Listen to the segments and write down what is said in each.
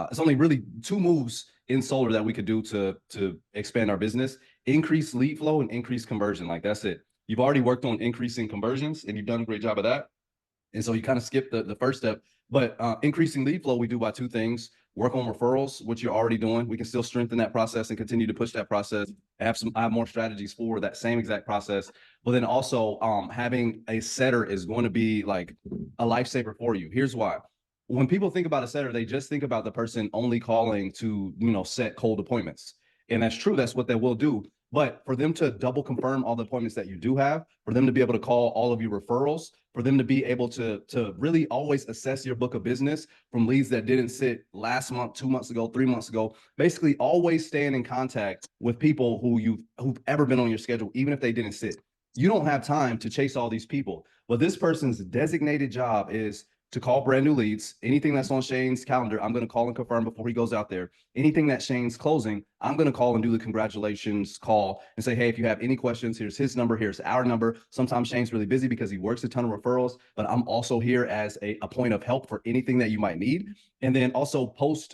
it's only really two moves in solar that we could do to expand our business: increase lead flow and increase conversion. Like that's it. You've already worked on increasing conversions and you've done a great job of that. And so you kind of skip the first step. But increasing lead flow, we do by two things: work on referrals, which you're already doing. We can still strengthen that process and continue to push that process. I have more strategies for that same exact process. But then also having a setter is going to be like a lifesaver for you. Here's why. When people think about a setter, they just think about the person only calling to, set cold appointments. And that's true. That's what they will do. But for them to double confirm all the appointments that you do have, for them to be able to call all of your referrals, for them to be able to really always assess your book of business from leads that didn't sit last month, 2 months ago, 3 months ago, basically always staying in contact with people who've ever been on your schedule, even if they didn't sit. You don't have time to chase all these people. But this person's designated job is to call brand new leads. Anything that's on Shane's calendar, I'm going to call and confirm before he goes out there. Anything that Shane's closing, I'm going to call and do the congratulations call and say, hey, if you have any questions, here's his number, here's our number. Sometimes Shane's really busy because he works a ton of referrals, but I'm also here as a point of help for anything that you might need. And then also post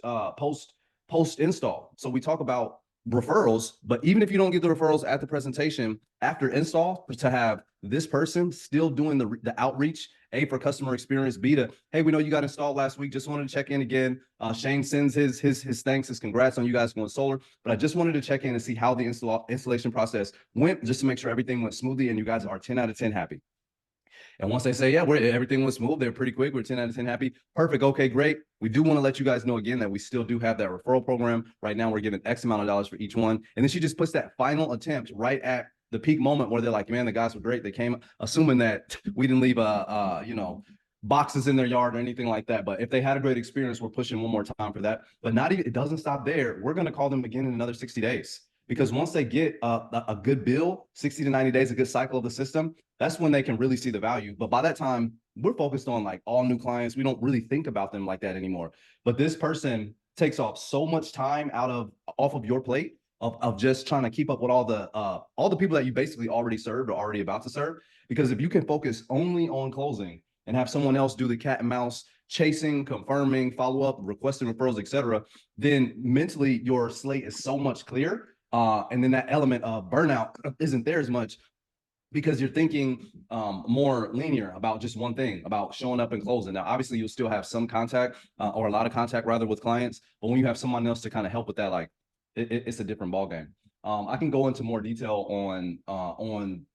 install. So we talk about referrals, but even if you don't get the referrals at the presentation, after install, to have this person still doing the outreach, A, for customer experience, B, to, hey, we know you got installed last week, just wanted to check in again. Shane sends his thanks, his congrats on you guys going solar, but I just wanted to check in and see how the installation process went, just to make sure everything went smoothly and you guys are 10 out of 10 happy. And once they say, yeah, everything was smooth, they're pretty quick, we're 10 out of 10 happy. Perfect. Okay, great. We do want to let you guys know again that we still do have that referral program. Right now, we're giving X amount of dollars for each one. And then she just puts that final attempt right at the peak moment where they're like, man, the guys were great. They came, assuming that we didn't leave boxes in their yard or anything like that. But if they had a great experience, we're pushing one more time for that. But not even, it doesn't stop there. We're going to call them again in another 60 days. Because once they get a good bill, 60 to 90 days, a good cycle of the system, that's when they can really see the value. But by that time, we're focused on like all new clients. We don't really think about them like that anymore. But this person takes off so much time off of your plate of just trying to keep up with all the people that you basically already served or already about to serve. Because if you can focus only on closing and have someone else do the cat and mouse, chasing, confirming, follow up, requesting referrals, etc., then mentally your slate is so much clearer. And then that element of burnout isn't there as much because you're thinking more linear about just one thing, about showing up and closing. Now, obviously, you'll still have some contact or a lot of contact rather with clients, but when you have someone else to kind of help with that, like it's a different ballgame. I can go into more detail on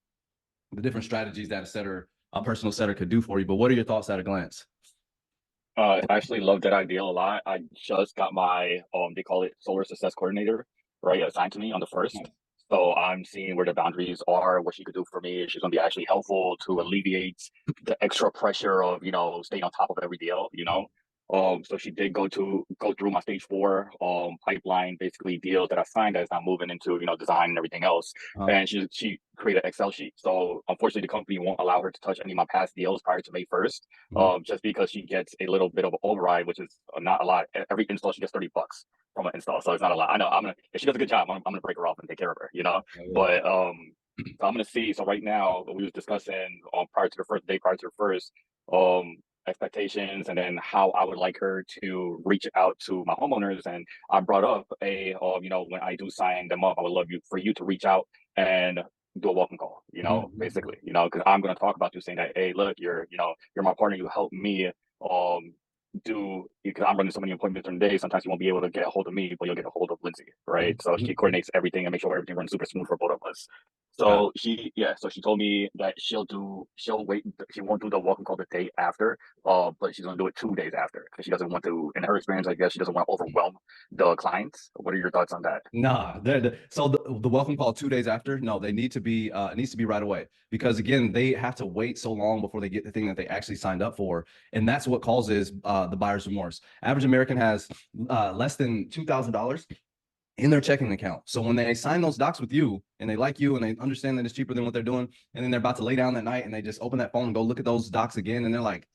the different strategies that a personal setter could do for you, but what are your thoughts at a glance? I actually love that idea a lot. I just got my they call it solar success coordinator, right, assigned to me on the first. So I'm seeing where the boundaries are, what she could do for me. She's gonna be actually helpful to alleviate the extra pressure of, staying on top of every deal. So she did go through my stage 4 pipeline, basically deals that I signed that's not moving into, design and everything else. And she created an Excel sheet. So unfortunately the company won't allow her to touch any of my past deals prior to May 1st, just because she gets a little bit of an override, which is not a lot. Every install she gets $30 from an install. So it's not a lot. I know if she does a good job, I'm gonna break her off and take care of her. But so I'm gonna see. So right now we was discussing prior to the first expectations, and then how I would like her to reach out to my homeowners. And I brought up when I do sign them up, I would love for you to reach out and do a welcome call, basically, because I'm going to talk about you, saying that, hey, look, you're my partner, you help me because I'm running so many appointments during the day. Sometimes you won't be able to get a hold of me, but you'll get a hold of Lindsay, right? So she coordinates everything and makes sure everything runs super smooth for both of us. So she told me that she won't do the welcome call the day after, but she's gonna do it 2 days after, because she doesn't want to, in her experience, I guess, she doesn't want to overwhelm the clients. What are your thoughts on that? Nah, so the welcome call 2 days after, no, they need to be, it needs to be right away, because again, they have to wait so long before they get the thing that they actually signed up for. And that's what causes the buyer's remorse. Average American has less than $2,000 in their checking account. So when they sign those docs with you and they like you and they understand that it's cheaper than what they're doing, and then they're about to lay down that night and they just open that phone and go look at those docs again, and they're like,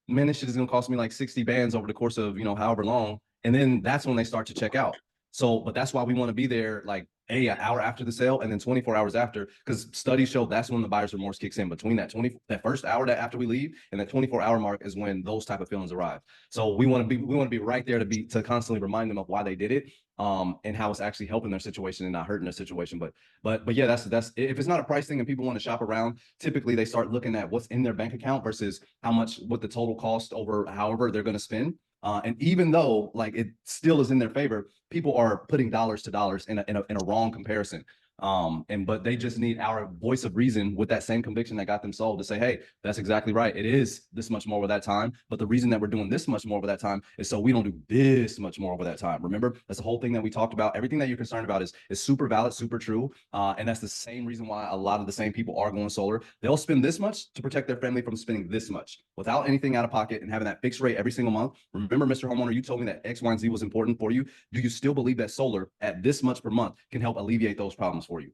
man, this shit is gonna cost me like 60 bands over the course of, however long. And then that's when they start to check out. So, but that's why we want to be there like an hour after the sale, and then 24 hours after, because studies show that's when the buyer's remorse kicks in. Between that first hour that after we leave and that 24-hour mark is when those type of feelings arrive. So we want to be right there to constantly remind them of why they did it, and how it's actually helping their situation and not hurting their situation. But yeah, that's if it's not a price thing and people want to shop around, typically they start looking at what's in their bank account versus what the total cost over however they're going to spend. And even though like it still is in their favor, people are putting dollars to dollars in a wrong comparison. But they just need our voice of reason with that same conviction that got them sold to say, hey, that's exactly right. It is this much more over that time. But the reason that we're doing this much more over that time is so we don't do this much more over that time. Remember, that's the whole thing that we talked about. Everything that you're concerned about is super valid, super true. And that's the same reason why a lot of the same people are going solar. They'll spend this much to protect their family from spending this much without anything out of pocket and having that fixed rate every single month. Remember, Mr. Homeowner, you told me that X, Y, and Z was important for you. Do you still believe that solar at this much per month can help alleviate those problems for you?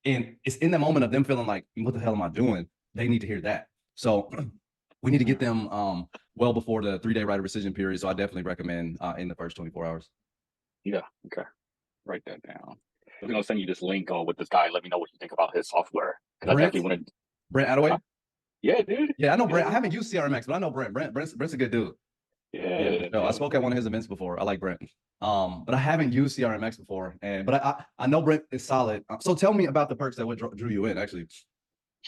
And it's in the moment of them feeling like, what the hell am I doing? They need to hear that. So we need to get them well before the 3-day right of rescission period. So I definitely recommend in the first 24 hours. Yeah. Okay. Write that down. I'm gonna send you this link with this guy. Let me know what you think about his software. Because I definitely want to. Brent Attaway? Yeah, dude. Yeah, I know Brent. I haven't used CRM-X, but I know Brent. Brent's a good dude. Yeah. I spoke at one of his events before. I like Brent. But I haven't used CRM-X before. But I know Brent is solid. So tell me about the perks that what drew you in, actually.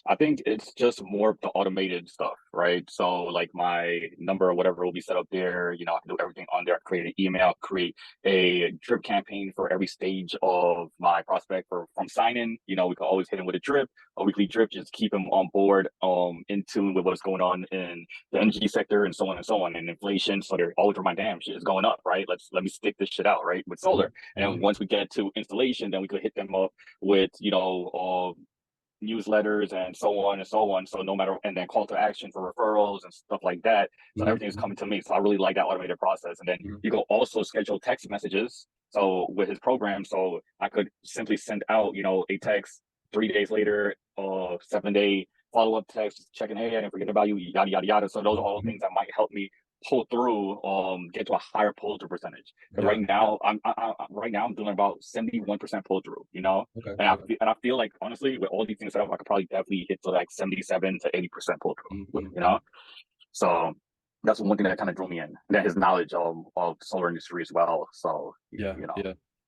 I think it's just more of the automated stuff, right? So like my number or whatever will be set up there. You know, I can do everything on there. Create an email, create a drip campaign for every stage of my prospect from sign-in. You know, we can always hit him with a drip, a weekly drip, just keep him on board, in tune with what's going on in the energy sector and so on and so on, and inflation. So they're always my damn shit is going up, right? Let me stick this shit out, right? With solar. And once we get to installation, then we could hit them up with, newsletters and so on and so on. So no matter, and then call to action for referrals and stuff like that. So everything's coming to me. So I really like that automated process. And then you can also schedule text messages. So with his program, so I could simply send out, a text 3 days later, 7-day follow-up text, checking, hey, I didn't forget about you, yada, yada, yada. So those are all things that might help me pull through, get to a higher pull through percentage. Because right now I'm doing about 71% pull through, Okay. And I feel like honestly with all these things set up, I could probably definitely hit to like 77 to 80% pull through, So that's one thing that kind of drew me in. And then his knowledge of solar industry as well. So yeah,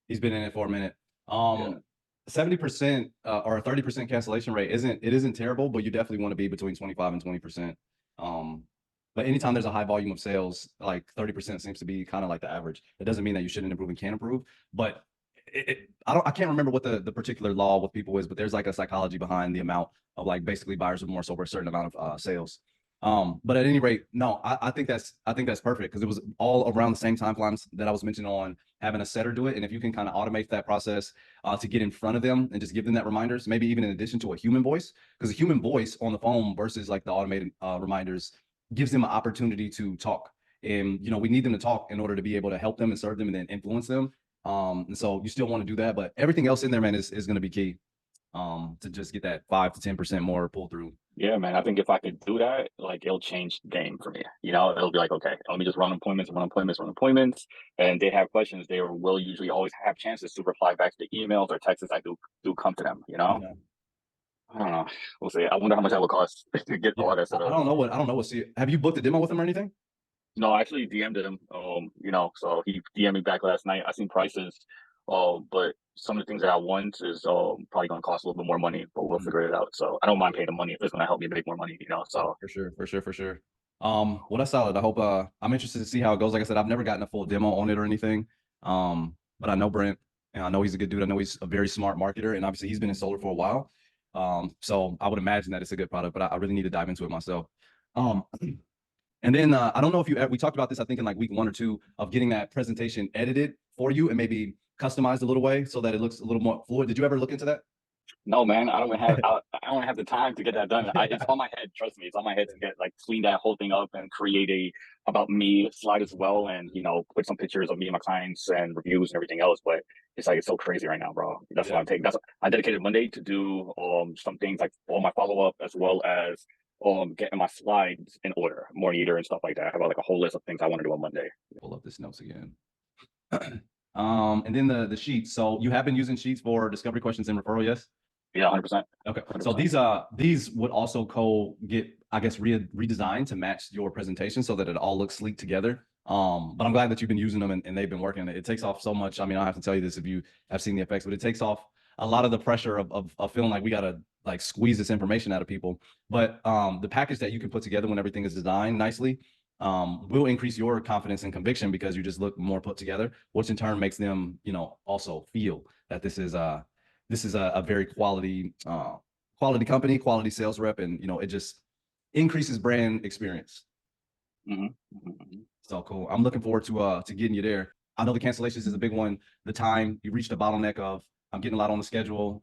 he's been in it for a minute. 70% or a 30% cancellation rate isn't terrible, but you definitely want to be between 25 and 20%. But anytime there's a high volume of sales, like 30% seems to be kind of like the average. It doesn't mean that you shouldn't improve and can improve, but I can't remember what the particular law with people is, but there's like a psychology behind the amount of like basically buyers remorse over a certain amount of sales. But at any rate, no, I think that's perfect because it was all around the same timelines that I was mentioning on having a setter do it. And if you can kind of automate that process to get in front of them and just give them that reminders, maybe even in addition to a human voice, because a human voice on the phone versus like the automated reminders gives them an opportunity to talk. And, we need them to talk in order to be able to help them and serve them and then influence them. And so you still want to do that, but everything else in there, man, is going to be key to just get that 5 to 10% more pull through. Yeah, man. I think if I could do that, like it'll change the game for me. It'll be like, okay, let me just run appointments, and they have questions. They will usually always have chances to reply back to the emails or texts I do come to them. Yeah. I don't know. We'll see. I wonder how much that would cost to get all that set up. I don't know what. See, have you booked a demo with him or anything? No, I actually DM'd him. So he DM'd me back last night. I seen prices. But some of the things that I want is probably going to cost a little bit more money, but we'll figure it out. So I don't mind paying the money if it's going to help me make more money, So for sure. Well, that's solid. I hope I'm interested to see how it goes. Like I said, I've never gotten a full demo on it or anything. But I know Brent, and I know he's a good dude. I know he's a very smart marketer, and obviously he's been in solar for a while. So I would imagine that it's a good product, but I really need to dive into it myself. And then I don't know if we talked about this, I think in like week 1 or 2 of getting that presentation edited for you and maybe customized a little way so that it looks a little more fluid. Did you ever look into that? No, man, I don't have the time to get that done. It's on my head. Trust me, it's on my head to get clean that whole thing up and create a about me slide as well, and put some pictures of me and my clients and reviews and everything else. But it's so crazy right now, bro. That's what I'm taking. I dedicated Monday to do some things like all my follow up as well as getting my slides in order, morning eater and stuff like that. I have like a whole list of things I want to do on Monday. Pull up this notes again. And then the sheets. So you have been using sheets for discovery questions and referral, yes? Yeah, 100%. Okay. So these would also get, I guess, redesigned to match your presentation so that it all looks sleek together. But I'm glad that you've been using them and they've been working. It takes off so much. I mean, I don't have to tell you this if you have seen the effects, but it takes off a lot of the pressure of feeling like we gotta like squeeze this information out of people. But the package that you can put together when everything is designed nicely will increase your confidence and conviction because you just look more put together, which in turn makes them, also feel that this is a very quality company, quality sales rep, and it just increases brand experience. So cool. I'm looking forward to getting you there. I know the cancellations is a big one. The time you reached a bottleneck of I'm getting a lot on the schedule.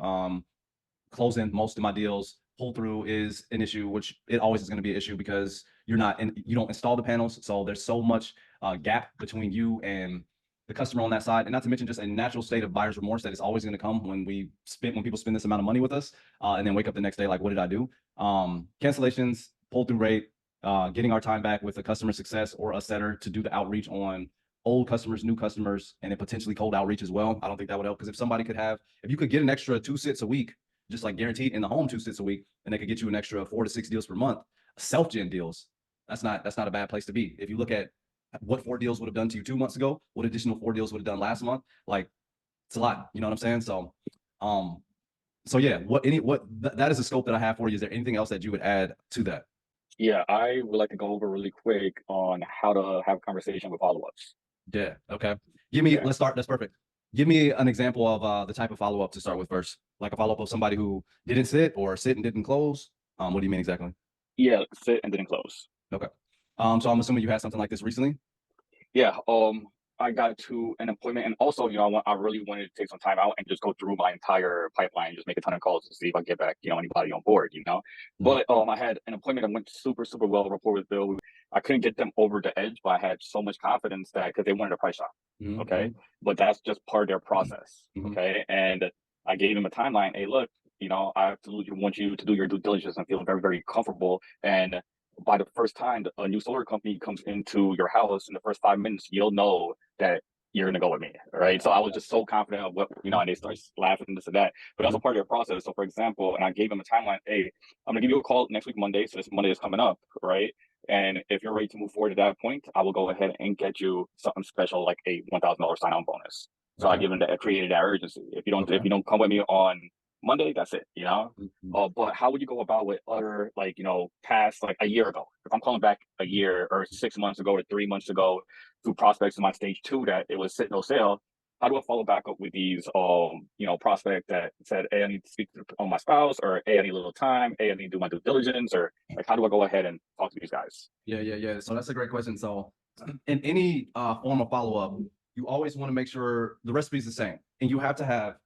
Closing most of my deals, pull through is an issue, which it always is going to be an issue because you don't install the panels. So there's so much gap between you and the customer on that side, and not to mention just a natural state of buyer's remorse that is always going to come when people spend this amount of money with us, and then wake up the next day like, what did I do? Cancellations, pull through rate, getting our time back with a customer success or a setter to do the outreach on old customers, new customers, and then potentially cold outreach as well. I don't think that would help because if you could get an extra 2 sits a week, just like guaranteed in the home 2 sits a week, and they could get you an extra 4 to 6 deals per month, self-gen deals. That's not a bad place to be. If you look at what 4 deals would have done to you 2 months ago, what additional 4 deals would have done last month, like it's a lot, you know what I'm saying? So, yeah, that is the scope that I have for you. Is there anything else that you would add to that? Yeah, I would like to go over really quick on how to have a conversation with follow-ups. Yeah. Okay. Let's start. That's perfect. Give me an example of the type of follow-up to start with first, like a follow-up of somebody who didn't sit or sit and didn't close. What do you mean exactly? Yeah, sit and didn't close. Okay. So I'm assuming you had something like this recently. Yeah. I got to an appointment, and also, I really wanted to take some time out and just go through my entire pipeline, just make a ton of calls to see if I get back, anybody on board, But I had an appointment that went super, super well. Rapport with Bill. I couldn't get them over the edge, but I had so much confidence that because they wanted a price shop. Okay, but that's just part of their process. Okay, and I gave him a timeline. Hey, look, I absolutely want you to do your due diligence and feel very, very comfortable. And by the first time a new solar company comes into your house, in the first 5 minutes, you'll know that you're gonna go with me, right? So I was just so confident of what, and they start laughing, this and that. But that's a part of their process. So for example, and I gave them a timeline, hey, I'm gonna give you a call next week, Monday. So this Monday is coming up, right? And if you're ready to move forward at that point, I will go ahead and get you something special like a $1,000 sign-on bonus. So I give them that, created that urgency. If you don't come with me on Monday, that's it, but how would you go about with other, past, like a year ago? If I'm calling back a year or 6 months ago or 3 months ago through prospects in my stage 2 that it was sit no sale, how do I follow back up with these, prospect that said, hey, I need to speak to my spouse, or hey, I need a little time, hey, I need to do my due diligence, or like, how do I go ahead and talk to these guys? Yeah. So that's a great question. So in any form of follow-up, you always want to make sure the recipe is the same, and you have to have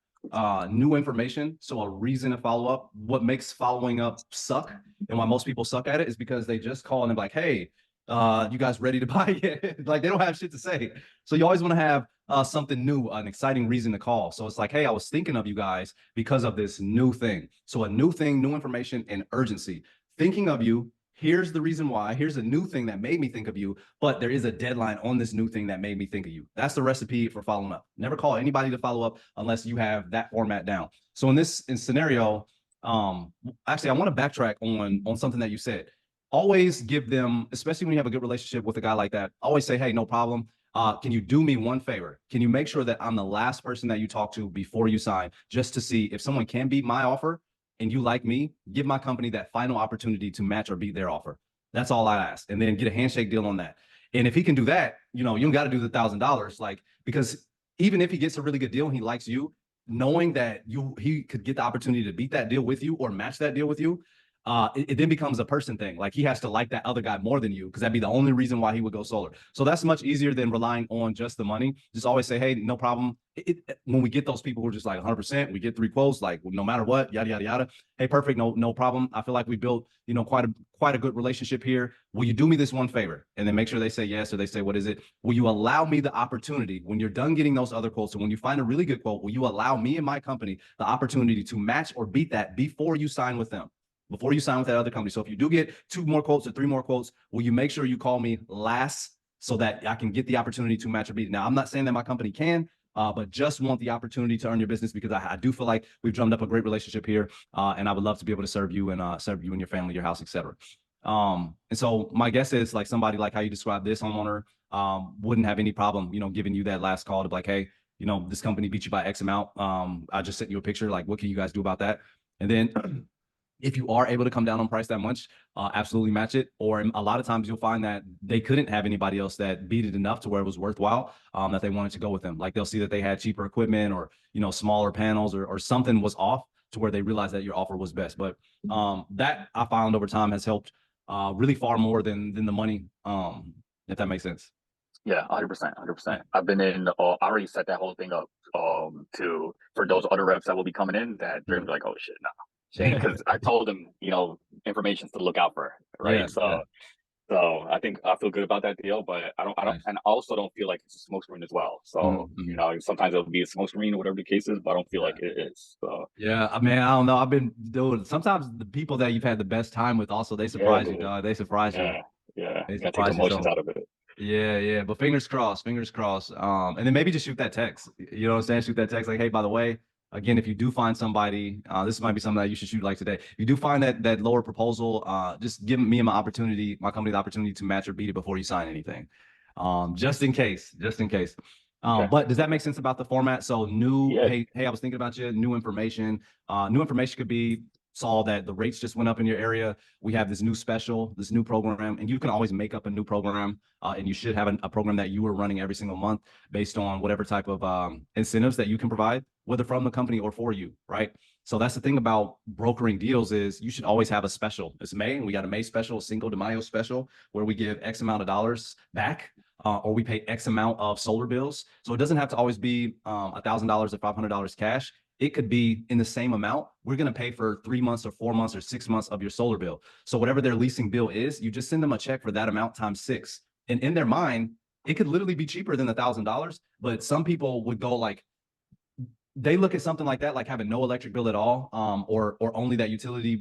new information. So a reason to follow up. What makes following up suck and why most people suck at it is because they just call and they're like, hey, you guys ready to buy it? Like they don't have shit to say. So you always want to have something new, an exciting reason to call. So it's like, hey, I was thinking of you guys because of this new thing. So a new thing, new information, and urgency. Thinking of you. Here's the reason why. Here's a new thing that made me think of you, but there is a deadline on this new thing that made me think of you. That's the recipe for following up. Never call anybody to follow up unless you have that format down. So in this scenario, actually, I want to backtrack on something that you said. Always give them, especially when you have a good relationship with a guy like that, always say, hey, no problem. Can you do me one favor? Can you make sure that I'm the last person that you talk to before you sign, just to see if someone can beat my offer? And you like me, give my company that final opportunity to match or beat their offer. That's all I ask. And then get a handshake deal on that. And if he can do that, you don't got to do the $1,000, because even if he gets a really good deal and he likes you, knowing that he could get the opportunity to beat that deal with you or match that deal with you, it then becomes a person thing. Like he has to like that other guy more than you, because that'd be the only reason why he would go solar. So that's much easier than relying on just the money. Just always say, hey, no problem. When we get those people who are just like 100%, we get 3 quotes, like no matter what, yada, yada, yada. Hey, perfect. No problem. I feel like we built, quite a good relationship here. Will you do me this one favor? And then make sure they say yes, or they say, what is it? Will you allow me the opportunity when you're done getting those other quotes, or when you find a really good quote, will you allow me and my company the opportunity to match or beat that before you sign with them? Before you sign with that other company. So if you do get 2 more quotes or 3 more quotes, will you make sure you call me last so that I can get the opportunity to match or beat? Now, I'm not saying that my company can, but just want the opportunity to earn your business because I do feel like we've drummed up a great relationship here, and I would love to be able to serve you and serve you and your family, your house, etc. And so my guess is like somebody like how you described this homeowner wouldn't have any problem, giving you that last call to be like, hey, this company beat you by X amount. I just sent you a picture. Like, what can you guys do about that? And then if you are able to come down on price that much, absolutely match it. Or a lot of times you'll find that they couldn't have anybody else that beat it enough to where it was worthwhile, that they wanted to go with them. Like they'll see that they had cheaper equipment or, smaller panels or something was off to where they realized that your offer was best. But that I found over time has helped really far more than the money, if that makes sense. Yeah, 100%, 100%. I've been in, I already set that whole thing up for those other reps that will be coming in that they're like, oh shit, no. Because I told them, information to look out for, right? Yeah, so I think I feel good about that deal, but I don't, nice. and I also don't feel like it's a smoke screen as well. So sometimes it'll be a smoke screen or whatever the case is, but I don't feel like it is. So yeah, I mean, I don't know. I've been doing sometimes the people that you've had the best time with also they surprise you, dog. They surprise you. Yeah, They you gotta take the surprise you. emotions So out of it. yeah. But fingers crossed, fingers crossed. And then maybe just shoot that text. You know what I'm saying? Shoot that text like, hey, by the way, again, if you do find somebody, this might be something that you should shoot like today. If you do find that lower proposal, just give me and my company the opportunity to match or beat it before you sign anything. Just in case, Okay. But does that make sense about the format? So Yeah. hey, I was thinking about you, new information. New information could be saw that the rates just went up in your area. We have this new special, this new program, and you can always make up a new program. And you should have a program that you are running every single month based on whatever type of incentives that you can provide, whether from the company or for you, right? So that's the thing about brokering deals is you should always have a special. It's May, and we got a May special, a Cinco de Mayo special, where we give X amount of dollars back, or we pay X amount of solar bills. So it doesn't have to always be $1,000 or $500 cash. It could be in the same amount. We're going to pay for 3 months or 4 months or 6 months of your solar bill. So whatever their leasing bill is, you just send them a check for that amount times 6. And in their mind, it could literally be cheaper than $1,000. But some people would go like, they look at something like that, like having no electric bill at all, or only that utility,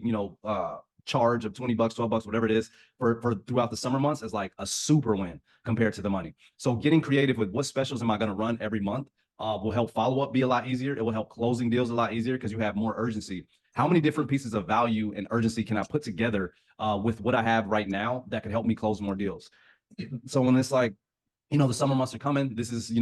charge of 20 bucks, 12 bucks, whatever it is for throughout the summer months as like a super win compared to the money. So getting creative with what specials am I going to run every month will help follow up be a lot easier. It will help closing deals a lot easier because you have more urgency. How many different pieces of value and urgency can I put together with what I have right now that can help me close more deals? So when it's like, the summer months are coming, this is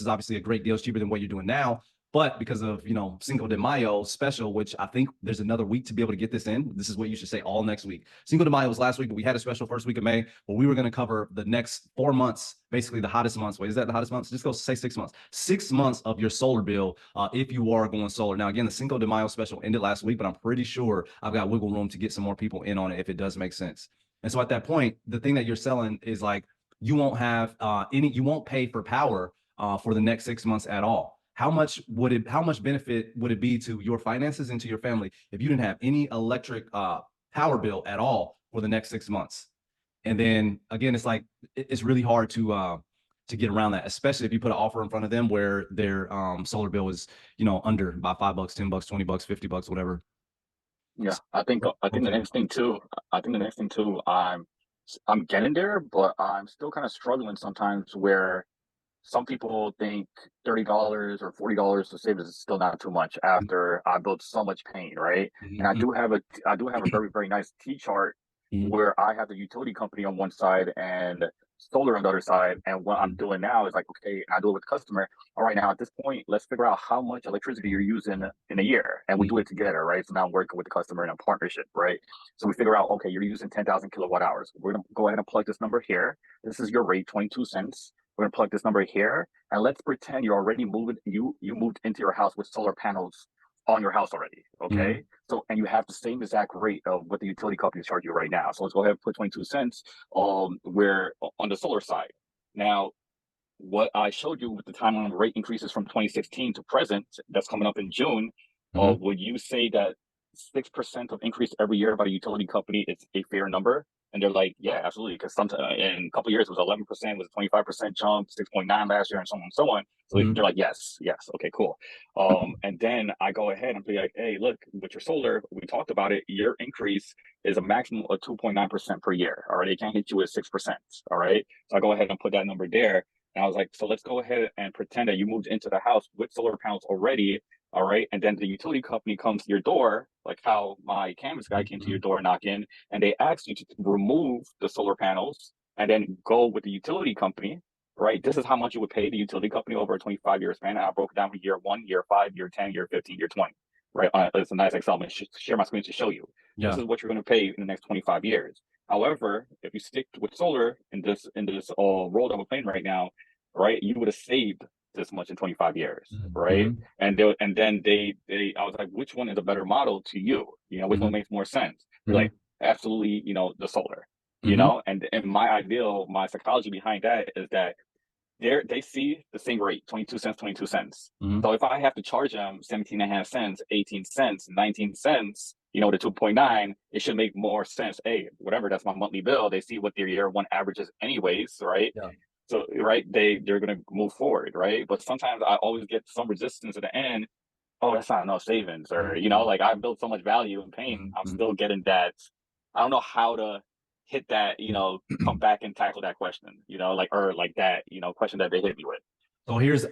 obviously a great deal. It's cheaper than what you're doing now. But because of, Cinco de Mayo special, which I think there's another week to be able to get this in. This is what you should say all next week. Cinco de Mayo was last week, but we had a special first week of May where we were going to cover the next 4 months, basically the hottest months. Wait, is that the hottest months? Just go say 6 months. 6 months of your solar bill if you are going solar. Now, again, the Cinco de Mayo special ended last week, but I'm pretty sure I've got wiggle room to get some more people in on it if it does make sense. And so at that point, the thing that you're selling is like, you won't have you won't pay for power for the next 6 months at all. How much benefit would it be to your finances and to your family if you didn't have any electric power bill at all for the next 6 months? And then again, it's like, it's really hard to get around that, especially if you put an offer in front of them where their solar bill is, under by $5, $10, $20, $50, whatever. Yeah, I think the next thing too, I'm getting there, but I'm still kind of struggling sometimes where some people think $30 or $40 to save is still not too much after I built so much pain, right? And I do have a very, very nice T chart where I have the utility company on one side and solar on the other side. And what I'm doing now is like, okay, I do it with the customer. All right, now at this point, let's figure out how much electricity you're using in a year. And we do it together, right? So now I'm working with the customer in a partnership, right? So we figure out, okay, you're using 10,000 kilowatt hours. We're going to go ahead and plug this number here. This is your rate, 22 cents. We're going to plug this number here. And let's pretend you're already moving, you moved into your house with solar panels on your house already, okay? So, and you have the same exact rate of what the utility companies charge you right now. So let's go ahead and put 22 cents where on the solar side. Now, what I showed you with the timeline rate increases from 2016 to present, that's coming up in June, would you say that 6% of increase every year by the utility company is a fair number? And they're like, yeah, absolutely. Because sometimes in a couple of years, it was 11%, was a 25% jump, 6.9 last year, and so on and so on. So they're like, yes, okay, cool. And then I go ahead and be like, hey, look, with your solar, we talked about it. Your increase is a maximum of 2.9% per year. All right, it can't hit you with 6%. All right, so I go ahead and put that number there. And I was like, so let's go ahead and pretend that you moved into the house with solar panels already. All right. And then the utility company comes to your door, like how my canvas guy came to your door knocking, and they asked you to remove the solar panels and then go with the utility company. Right. This is how much you would pay the utility company over a 25-year span. And I broke it down for year 1, year 5, year 10, year 15, year 20. Right. It's a nice Excel. I'm going to share my screen to show you. Yeah. This is what you're going to pay in the next 25 years. However, if you stick with solar in this role that we're playing right now, right, you would have saved this much in 25 years, right? And then I was like, which one is a better model to you? You know, which one makes more sense? Like, absolutely, you know, the solar. You know, and my psychology behind that is that they see the same rate, 22 cents, 22 cents. So if I have to charge them 17.5 cents, 18 cents, 19 cents, you know, the 2.9, it should make more sense. Hey, whatever, that's my monthly bill. They see what their year 1 average is anyways, right? Yeah. So, right, they're going to move forward, right? But sometimes I always get some resistance at the end. Oh, that's not enough savings. Or, you know, like I built so much value in pain. I'm still getting that. I don't know how to hit that, you know, come back and tackle that question, you know, like, or like that, you know, question that they hit me with. So here's,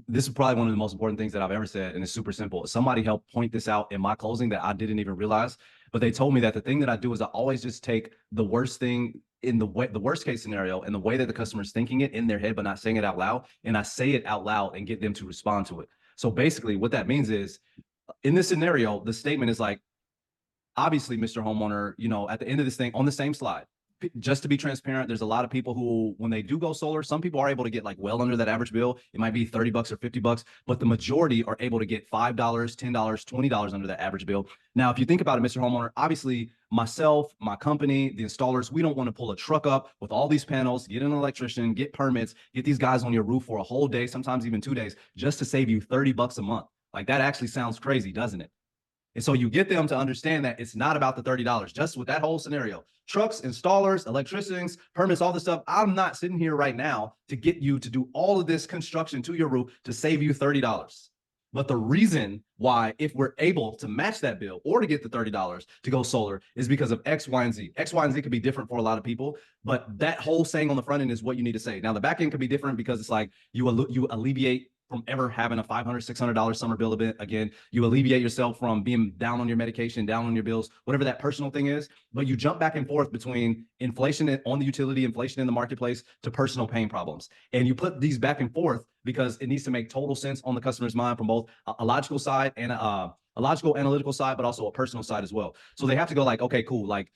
this is probably one of the most important things that I've ever said, and it's super simple. Somebody helped point this out in my closing that I didn't even realize, but they told me that the thing that I do is I always just take the worst thing in the worst case scenario and the way that the customer's thinking it in their head, but not saying it out loud, and I say it out loud and get them to respond to it. So basically what that means is, in this scenario, the statement is like, obviously, Mr. Homeowner, you know, at the end of this thing on the same slide, just to be transparent, there's a lot of people who, when they do go solar, some people are able to get like well under that average bill. It might be 30 bucks or 50 bucks, but the majority are able to get $5, $10, $20 under that average bill. Now, if you think about it, Mr. Homeowner, obviously myself, my company, the installers, we don't want to pull a truck up with all these panels, get an electrician, get permits, get these guys on your roof for a whole day, sometimes even 2 days, just to save you 30 bucks a month. Like that actually sounds crazy, doesn't it? And so you get them to understand that it's not about the $30. Just with that whole scenario, trucks, installers, electricians, permits, all this stuff. I'm not sitting here right now to get you to do all of this construction to your roof to save you $30. But the reason why, if we're able to match that bill or to get the $30 to go solar, is because of X, Y, and Z. X, Y, and Z could be different for a lot of people, but that whole saying on the front end is what you need to say. Now, the back end could be different because it's like you alleviate from ever having a $500, $600 summer bill event again. You alleviate yourself from being down on your medication, down on your bills, whatever that personal thing is. But you jump back and forth between inflation on the utility, inflation in the marketplace, to personal pain problems. And you put these back and forth because it needs to make total sense on the customer's mind from both a logical side and a logical analytical side, but also a personal side as well. So they have to go like, okay, cool. Like,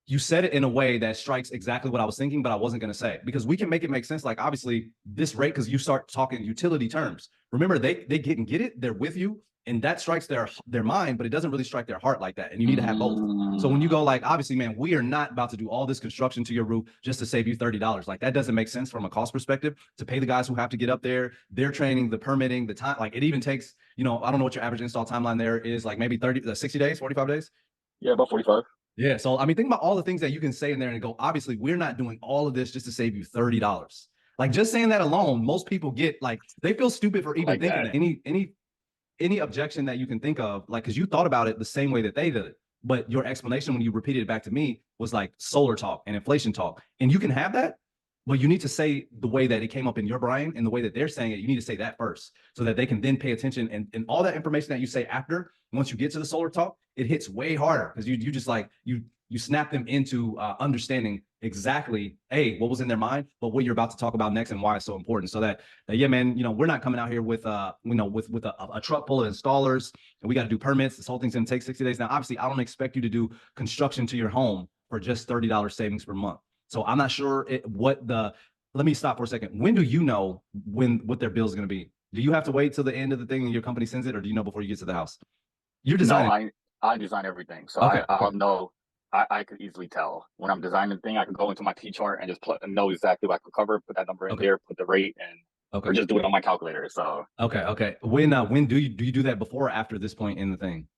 you said it in a way that strikes exactly what I was thinking, but I wasn't going to say, because we can make it make sense. Like, obviously this rate, because you start talking utility terms. Remember, they get it. They're with you, and that strikes their mind, but it doesn't really strike their heart like that. And you need to have both. So when you go like, obviously, man, we are not about to do all this construction to your roof just to save you $30. Like, that doesn't make sense from a cost perspective to pay the guys who have to get up there, their training, the permitting, the time. Like, it even takes, you know, I don't know what your average install timeline there is, like maybe 60 days, 45 days. Yeah, about 45. Yeah. So, I mean, think about all the things that you can say in there and go, obviously, we're not doing all of this just to save you $30. Like, just saying that alone, most people get like, they feel stupid for even Like thinking that. that. Any objection that you can think of, like, because you thought about it the same way that they did it. But your explanation when you repeated it back to me was like solar talk and inflation talk. And you can have that, but you need to say the way that it came up in your brain and the way that they're saying it. You need to say that first so that they can then pay attention. And all that information that you say after, once you get to the solar talk, it hits way harder because you just like, you snap them into understanding exactly what was in their mind, but what you're about to talk about next and why it's so important. So that, yeah, man, you know, we're not coming out here with with a truck full of installers and we got to do permits. This whole thing's going to take 60 days. Now, obviously, I don't expect you to do construction to your home for just $30 savings per month. So I'm not sure let me stop for a second. When do you know what their bill is going to be? Do you have to wait till the end of the thing and your company sends it, or do you know before you get to the house? You're designing. No, I design everything. So Okay. I'll know. I could easily tell when I'm designing the thing. I can go into my T chart and just know exactly what I could cover, put that number in there, put the rate, and or just do it on my calculator. So okay. When do you do that before or after this point in the thing?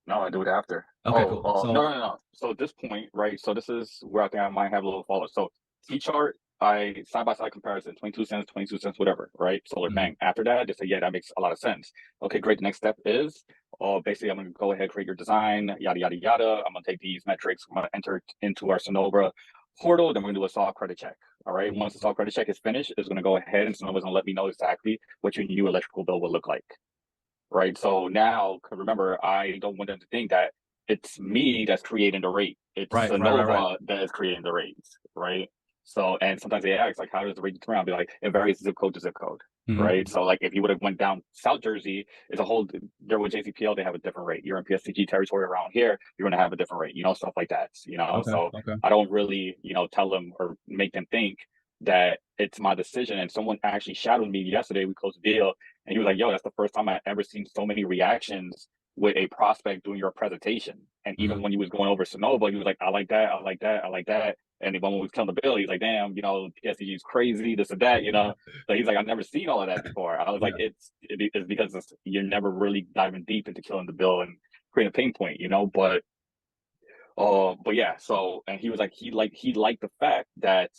no, I do it after. Okay, cool. So No. So at this point, right? So this is where I think I might have a little follow. So T chart, I side by side comparison, 22 cents, 22 cents, whatever, right? Solar bang. After that, they say, yeah, that makes a lot of sense. Okay, great. The next step is, basically, I'm going to go ahead, create your design, yada, yada, yada. I'm going to take these metrics, I'm going to enter into our Sonova portal, then we're gonna do a soft credit check. All right. Once the soft credit check is finished, it's gonna go ahead and someone's gonna let me know exactly what your new electrical bill will look like. Right. So now, 'cause remember, I don't want them to think that it's me that's creating the rate. It's Right. Sonova that is creating the rates. Right. So, and sometimes they ask, like, how does the rate determine? I'll be like, it varies zip code to zip code. Right. So, like, if you would have went down South Jersey, it's a whole, there with JCPL, they have a different rate. You're in PSTG territory around here, you're going to have a different rate, stuff like that. Okay. So Okay. I don't really, tell them or make them think that it's my decision. And someone actually shadowed me yesterday. We closed the deal and he was like, yo, that's the first time I've ever seen so many reactions with a prospect doing your presentation. And even when you was going over Sonova, he was like, I like that, I like that, I like that. And then when we was telling the bill, he's like, damn, PSG is crazy, this and that, So he's like, I've never seen all of that before. I was like, it's because you're never really diving deep into killing the bill and creating a pain point, but yeah, so and he was like, he liked the fact that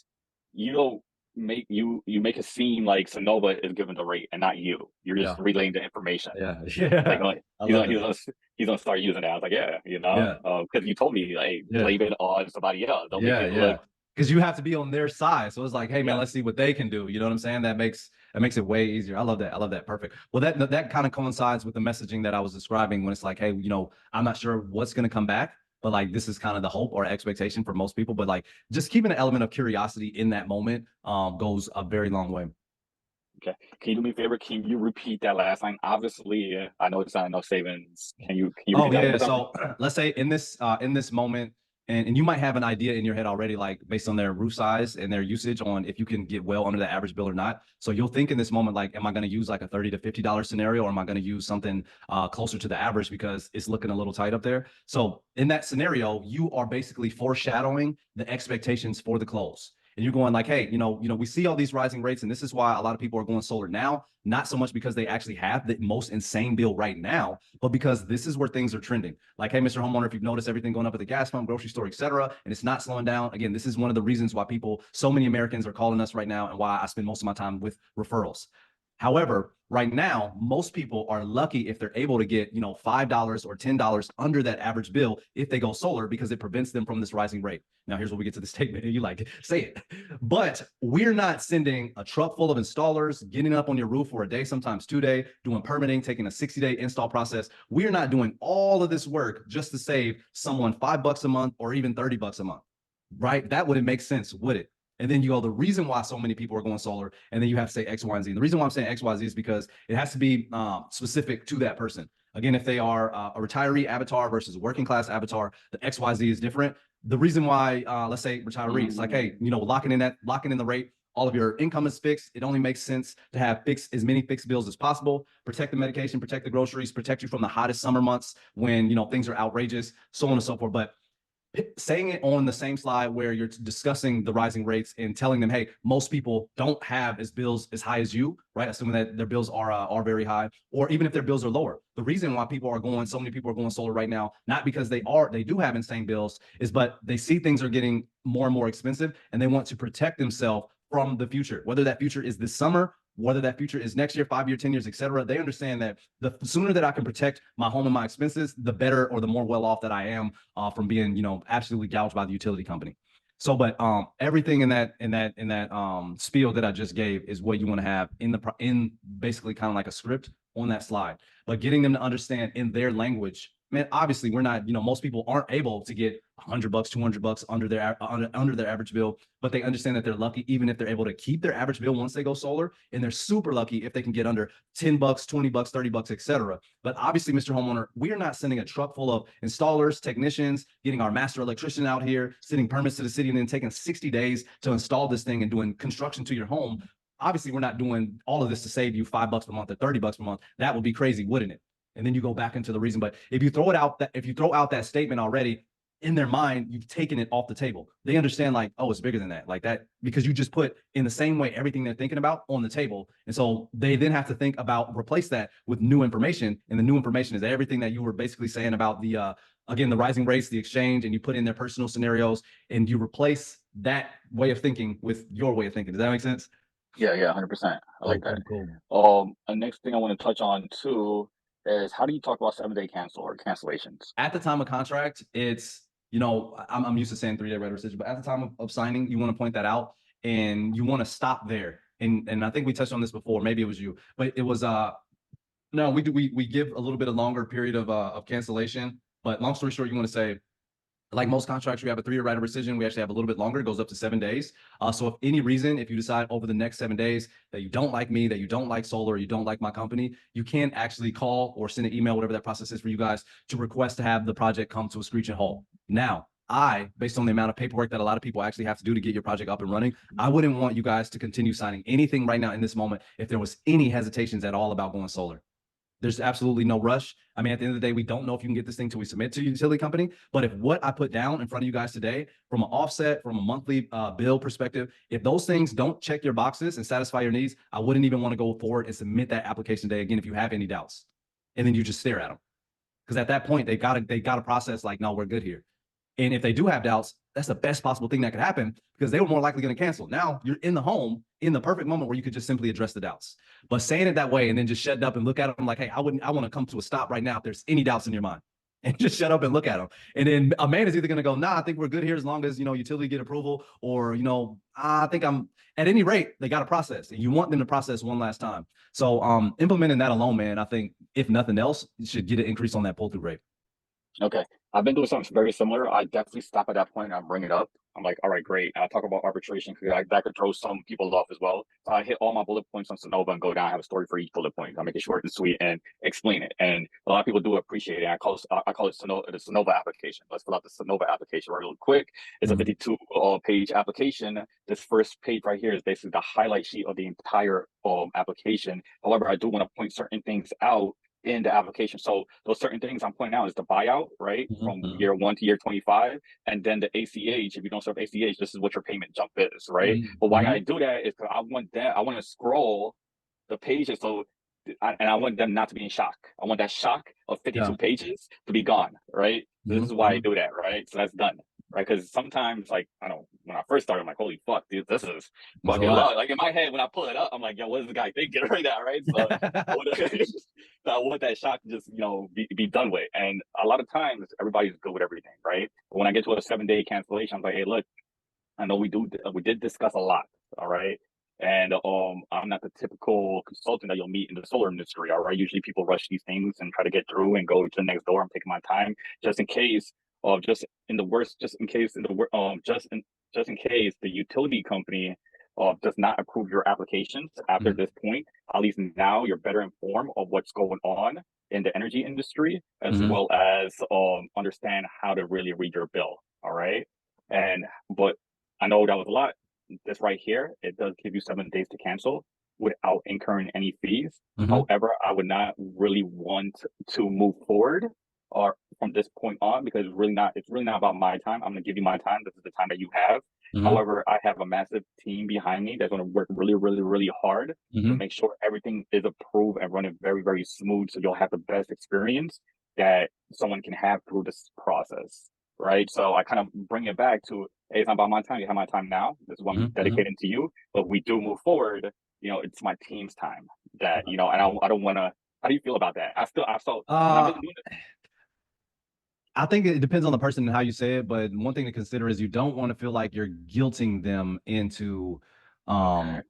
you don't you make it seem like Sonova is giving the rate and not you. You're just relaying the information. Yeah. Like, I love it. he's gonna start using that. I was like, yeah, because you told me, like, Yeah. blame it on somebody else. Don't make it Yeah. look. Because you have to be on their side. So it's like, hey man, Yeah. let's see what they can do. You know what I'm saying? That makes it way easier. I love that. I love that. Perfect. Well, that kind of coincides with the messaging that I was describing when it's like, hey, I'm not sure what's gonna come back, but like this is kind of the hope or expectation for most people. But like just keeping an element of curiosity in that moment goes a very long way. Okay. Can you do me a favor? Can you repeat that last line? Obviously, I know it's not no savings. Can you Oh repeat that one yeah. more time? So let's say in this moment, and you might have an idea in your head already, like based on their roof size and their usage on if you can get well under the average bill or not. So you'll think in this moment, like, am I going to use like a $30 to $50 scenario, or am I going to use something closer to the average because it's looking a little tight up there? So in that scenario, you are basically foreshadowing the expectations for the close. And you're going like, hey, we see all these rising rates, and this is why a lot of people are going solar now, not so much because they actually have the most insane bill right now, but because this is where things are trending. Like, hey, Mr. Homeowner, if you've noticed everything going up at the gas pump, grocery store, etc., and it's not slowing down, again, this is one of the reasons why so many Americans are calling us right now, and why I spend most of my time with referrals. However, right now, most people are lucky if they're able to get, $5 or $10 under that average bill if they go solar, because it prevents them from this rising rate. Now, here's where we get to the statement. You like say it, but we're not sending a truck full of installers, getting up on your roof for a day, sometimes 2 days, doing permitting, taking a 60-day install process. We're not doing all of this work just to save someone $5 a month or even $30 a month, right? That wouldn't make sense, would it? And then you go, the reason why so many people are going solar, and then you have to say X, Y, and Z. And the reason why I'm saying X, Y, Z is because it has to be specific to that person. Again, if they are a retiree avatar versus a working class avatar, the X, Y, Z is different. The reason why, let's say retirees, like, hey, locking in the rate, all of your income is fixed. It only makes sense to have as many fixed bills as possible. Protect the medication, protect the groceries, protect you from the hottest summer months when things are outrageous, so on and so forth. But saying it on the same slide where you're discussing the rising rates and telling them, hey, most people don't have bills as high as you, right? Assuming that their bills are very high, or even if their bills are lower. The reason why so many people are going solar right now, not because they do have insane bills, but they see things are getting more and more expensive, and they want to protect themselves from the future, whether that future is this summer, whether that future is next year, 5 year, 10 years, etc. They understand that the sooner that I can protect my home and my expenses, the better or the more well off that I am from being, absolutely gouged by the utility company. So, but everything in that spiel that I just gave is what you want to have in basically kind of like a script on that slide. But getting them to understand in their language, man, obviously we're not, most people aren't able to get $100, $200 under their average bill, but they understand that they're lucky even if they're able to keep their average bill once they go solar, and they're super lucky if they can get under $10, $20, $30, etc. But obviously, Mr. Homeowner, we are not sending a truck full of installers, technicians, getting our master electrician out here, sending permits to the city, and then taking 60 days to install this thing and doing construction to your home. Obviously, we're not doing all of this to save you $5 a month or $30 a month. That would be crazy, wouldn't it? And then you go back into the reason. But if you throw out that statement already, in their mind, you've taken it off the table. They understand like, oh, it's bigger than that, like that, because you just put in the same way everything they're thinking about on the table. And so they then have to think about replace that with new information. And the new information is everything that you were basically saying about the rising rates, the exchange, and you put in their personal scenarios, and you replace that way of thinking with your way of thinking. Does that make sense? Yeah, 100%. I like that. Cool. The next thing I want to touch on too is, how do you talk about 7-day cancel or cancellations? At the time of contract, it's you know, I'm used to saying 3-day right of rescission, but at the time of signing, you want to point that out and you want to stop there. And I think we touched on this before, maybe it was you, but it was no, we give a little bit of longer period of cancellation. But long story short, you want to say, like most contracts, we have a 3-year right of rescission. We actually have a little bit longer. It goes up to 7 days. So if any reason, if you decide over the next 7 days that you don't like me, that you don't like solar, you don't like my company, you can actually call or send an email, whatever that process is for you guys, to request to have the project come to a screeching halt. Now, based on the amount of paperwork that a lot of people actually have to do to get your project up and running, I wouldn't want you guys to continue signing anything right now in this moment if there was any hesitations at all about going solar. There's absolutely no rush. I mean, at the end of the day, we don't know if you can get this thing till we submit to your utility company. But if what I put down in front of you guys today, from an offset, from a monthly bill perspective, if those things don't check your boxes and satisfy your needs, I wouldn't even want to go forward and submit that application today again if you have any doubts. And then you just stare at them. Because at that point, they gotta process like, no, we're good here. And if they do have doubts, that's the best possible thing that could happen because they were more likely going to cancel. Now you're in the home in the perfect moment where you could just simply address the doubts. But saying it that way and then just shut up and look at them like, hey, I want to come to a stop right now if there's any doubts in your mind. And just shut up and look at them. And then a man is either going to go, nah, I think we're good here as long as, you know, utility get approval, or, you know, I think I'm at any rate, they got to process. And you want them to process one last time. So implementing that alone, man, I think if nothing else, you should get an increase on that pull-through rate. Okay. I've been doing something very similar. I definitely stop at that point and I bring it up. I'm like, all right, great. I talk about arbitration because that could throw some people off as well. So I hit all my bullet points on Sonova and go down. I have a story for each bullet point. I make it short and sweet and explain it. And a lot of people do appreciate it. I call it Sonova, the Sonova application. Let's fill out the Sonova application real quick. It's a 52 page application. This first page right here is basically the highlight sheet of the entire application. However, I do want to point certain things out in the application. So those certain things I'm pointing out is the buyout, right? From year 1 to year 25. And then the ACH, if you don't serve ACH, this is what your payment jump is, right? But why I do that is because I want to scroll the pages. So, I want them not to be in shock. I want that shock of 52 pages to be gone, right? This is why I do that, right? So that's done. Right, because sometimes, like, I don't know, when I first started, I'm like, holy fuck, dude, this is fucking loud. Like in my head, when I pull it up, I'm like, yo, what is the guy thinking right now, right? So, so I want that shock to just, you know, be done with. And a lot of times, everybody's good with everything, right? But when I get to a 7-day cancellation, I'm like, hey, look, I know we did discuss a lot, all right? And I'm not the typical consultant that you'll meet in the solar industry, all right? Usually people rush these things and try to get through and go to the next door. I'm taking my time just in case. Just in case the utility company does not approve your applications after this point, at least now you're better informed of what's going on in the energy industry, as well as understand how to really read your bill. All right. But I know that was a lot. This right here, it does give you 7 days to cancel without incurring any fees. However, I would not really want to move forward or from this point on, because it's really not about my time. I'm going to give you my time. This is the time that you have. However, I have a massive team behind me that's going to work really, really, really hard to make sure everything is approved and running very, very smooth. So you'll have the best experience that someone can have through this process. Right. So I kind of bring it back to, hey, it's not about my time. You have my time now. This is what I'm dedicating to you. But we do move forward. You know, it's my team's time that, you know, and I don't want to. How do you feel about that? I think it depends on the person and how you say it, but one thing to consider is you don't want to feel like you're guilting them into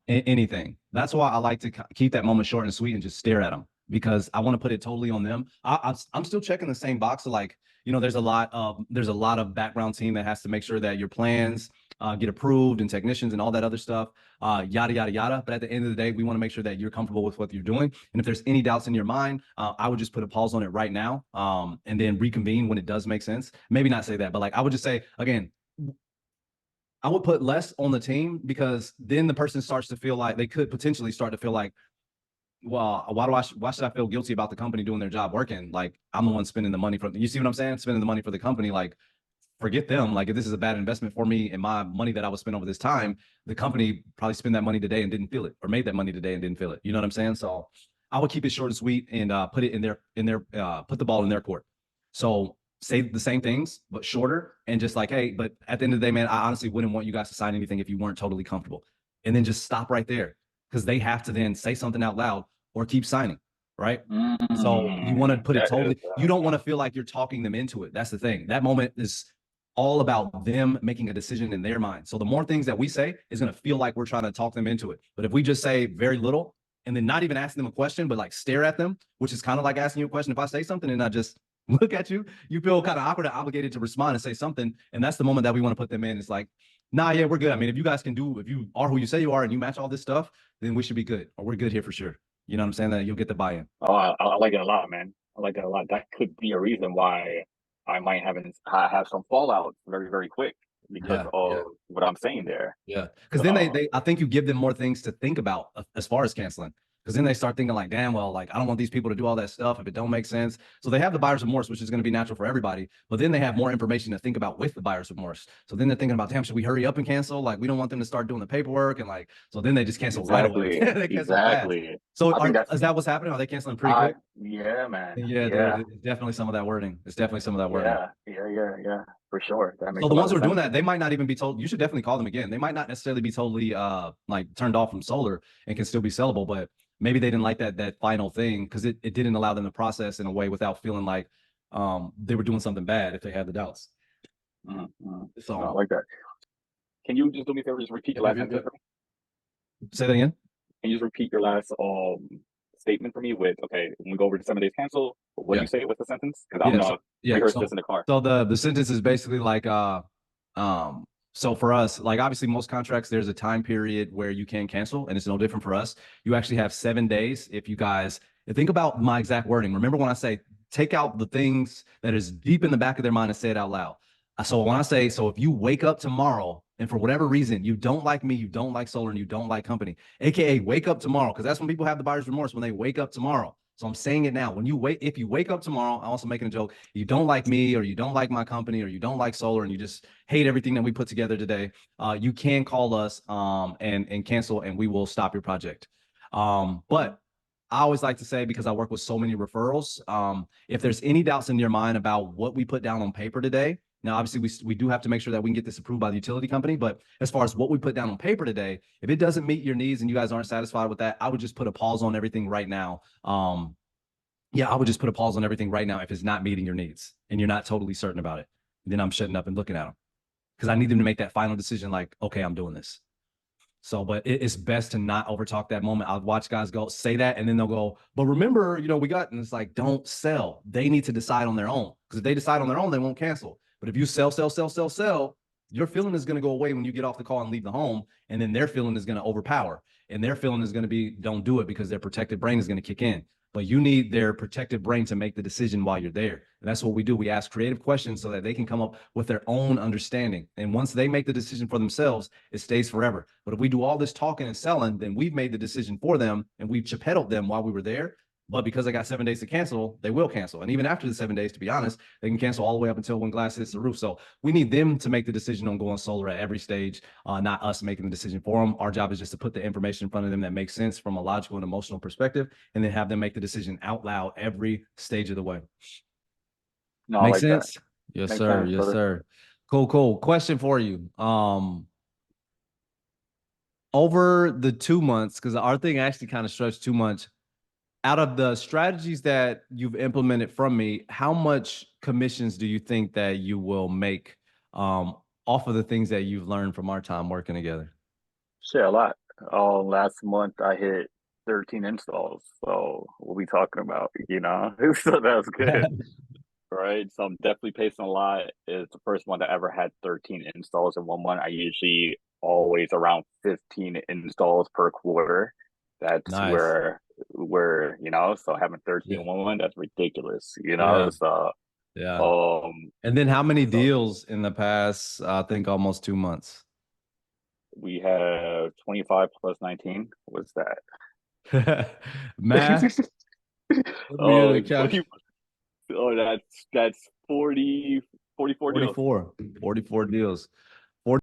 anything. That's why I like to keep that moment short and sweet and just stare at them, because I want to put it totally on them. I'm still checking the same box of, like, you know, there's a lot of background team that has to make sure that your plans get approved, and technicians and all that other stuff, yada, yada, yada. But at the end of the day, we want to make sure that you're comfortable with what you're doing. And if there's any doubts in your mind, I would just put a pause on it right now, and then reconvene when it does make sense. Maybe not say that, but like, I would just say, again, I would put less on the team, because then the person starts to feel like they could potentially start to feel like, well, why should I feel guilty about the company doing their job working? Like, I'm the one spending the money you see what I'm saying? Spending the money for the company. Like, forget them. Like, if this is a bad investment for me and my money that I was spend over this time, the company probably spent that money today and didn't feel it, or made that money today and didn't feel it. You know what I'm saying? So I would keep it short and sweet and put it put the ball in their court. So say the same things, but shorter, and just like, hey, but at the end of the day, man, I honestly wouldn't want you guys to sign anything if you weren't totally comfortable. And then just stop right there, because they have to then say something out loud or keep signing. Right. So you want to put it totally, you don't want to feel like you're talking them into it. That's the thing. That moment is all about them making a decision in their mind. So the more things that we say is going to feel like we're trying to talk them into it. But if we just say very little and then not even asking them a question, but like stare at them, which is kind of like asking you a question. If I say something and I just look at you, you feel kind of awkward and obligated to respond and say something. And that's the moment that we want to put them in. It's like, nah, yeah, we're good. I mean, if you guys can do, if you are who you say you are and you match all this stuff, then we should be good, or we're good here for sure. You know what I'm saying? That you'll get the buy-in. Oh, I like it a lot, man. I like that a lot. That could be a reason why I might have some fallout very, very quick because Yeah, of yeah. what I'm saying there. Yeah, because then Uh, I think you give them more things to think about as far as canceling. Because then they start thinking like, damn, well, like I don't want these people to do all that stuff if it don't make sense. So they have the buyer's remorse, which is going to be natural for everybody. But then they have more information to think about with the buyer's remorse. So then they're thinking about, damn, should we hurry up and cancel? Like we don't want them to start doing the paperwork and like. So then they just cancel right away. exactly, They cancel fast. exactly. So I think that's is that what's happening? Are they canceling pretty I quick? yeah, man. Yeah, Yeah, it's definitely some of that wording. It's definitely some of that wording. yeah, for sure. That So makes a the lot ones of who are doing sense. that, they might not even be told. You should definitely call them again. They might not necessarily be totally like turned off from solar and can still be sellable, but maybe they didn't like that final thing because it didn't allow them to process in a way without feeling like they were doing something bad if they had the doubts. No, I So like that. Can you just do me a favor? Just repeat yep, your yep, last yep, sentence yep. for me. Say that again. Can you just repeat your last statement for me with okay, when we go over the 7 days cancel, what do Yeah. you say with the sentence? Because I'm Yeah. gonna Yeah. rehearse this in the car. So the sentence is basically like um so for us, like obviously most contracts, there's a time period where you can cancel, and it's no different for us. You actually have 7 days if you guys think about my exact wording. Remember when I say take out the things that is deep in the back of their mind and say it out loud. So when I say, so if you wake up tomorrow and for whatever reason you don't like me, you don't like solar, and you don't like company, aka wake up tomorrow, because that's when people have the buyer's remorse, when they wake up tomorrow. So I'm saying it now. When you wait, if you wake up tomorrow, I'm also making a joke, you don't like me, or you don't like my company, or you don't like solar, and you just hate everything that we put together today, you can call us and cancel, and we will stop your project. But I always like to say, because I work with so many referrals, if there's any doubts in your mind about what we put down on paper today, now obviously we do have to make sure that we can get this approved by the utility company. But as far as what we put down on paper today, if it doesn't meet your needs and you guys aren't satisfied with that, I would just put a pause on everything right now. Yeah, I would just put a pause on everything right now if it's not meeting your needs and you're not totally certain about it. Then I'm shutting up and looking at them because I need them to make that final decision. Like, okay, I'm doing this. So, but it's best to not overtalk that moment. I'll watch guys go say that, and then they'll go, but remember, we got, and it's like, don't sell. They need to decide on their own, because if they decide on their own, they won't cancel. But if you sell, your feeling is going to go away when you get off the call and leave the home, and then their feeling is going to overpower, and their feeling is going to be, don't do it, because their protective brain is going to kick in. But you need their protective brain to make the decision while you're there. And that's what we do. We ask creative questions so that they can come up with their own understanding. And once they make the decision for themselves, it stays forever. But if we do all this talking and selling, then we've made the decision for them and we've chipettled them while we were there. But because they got 7 days to cancel, they will cancel. And even after the 7 days, to be honest, they can cancel all the way up until when glass hits the roof. So we need them to make the decision on going solar at every stage, not us making the decision for them. Our job is just to put the information in front of them that makes sense from a logical and emotional perspective, and then have them make the decision out loud every stage of the way. No, I Make like that. sense? Yes, Makes sir. sense, Yes, brother. sir. Cool. Question for you. Over the 2 months, because our thing actually kind of stretched too much. Out of the strategies that you've implemented from me, how much commissions do you think that you will make off of the things that you've learned from our time working together? Shit, a lot. Last month I hit 13 installs. So what we talking about, So that's good. Right. So I'm definitely pacing a lot. It's the first one that ever had 13 installs in 1 month. I usually always around 15 installs per quarter. That's Nice. so having 13 Yeah. in 1 month, that's ridiculous, Yeah. So Yeah. um And then how many so deals in the past, I think almost 2 months? we have 25 plus 19. What's that? Math. Let me hear Oh, the it's calc. 20. Oh, that's 40, 44 deals. 44 deals.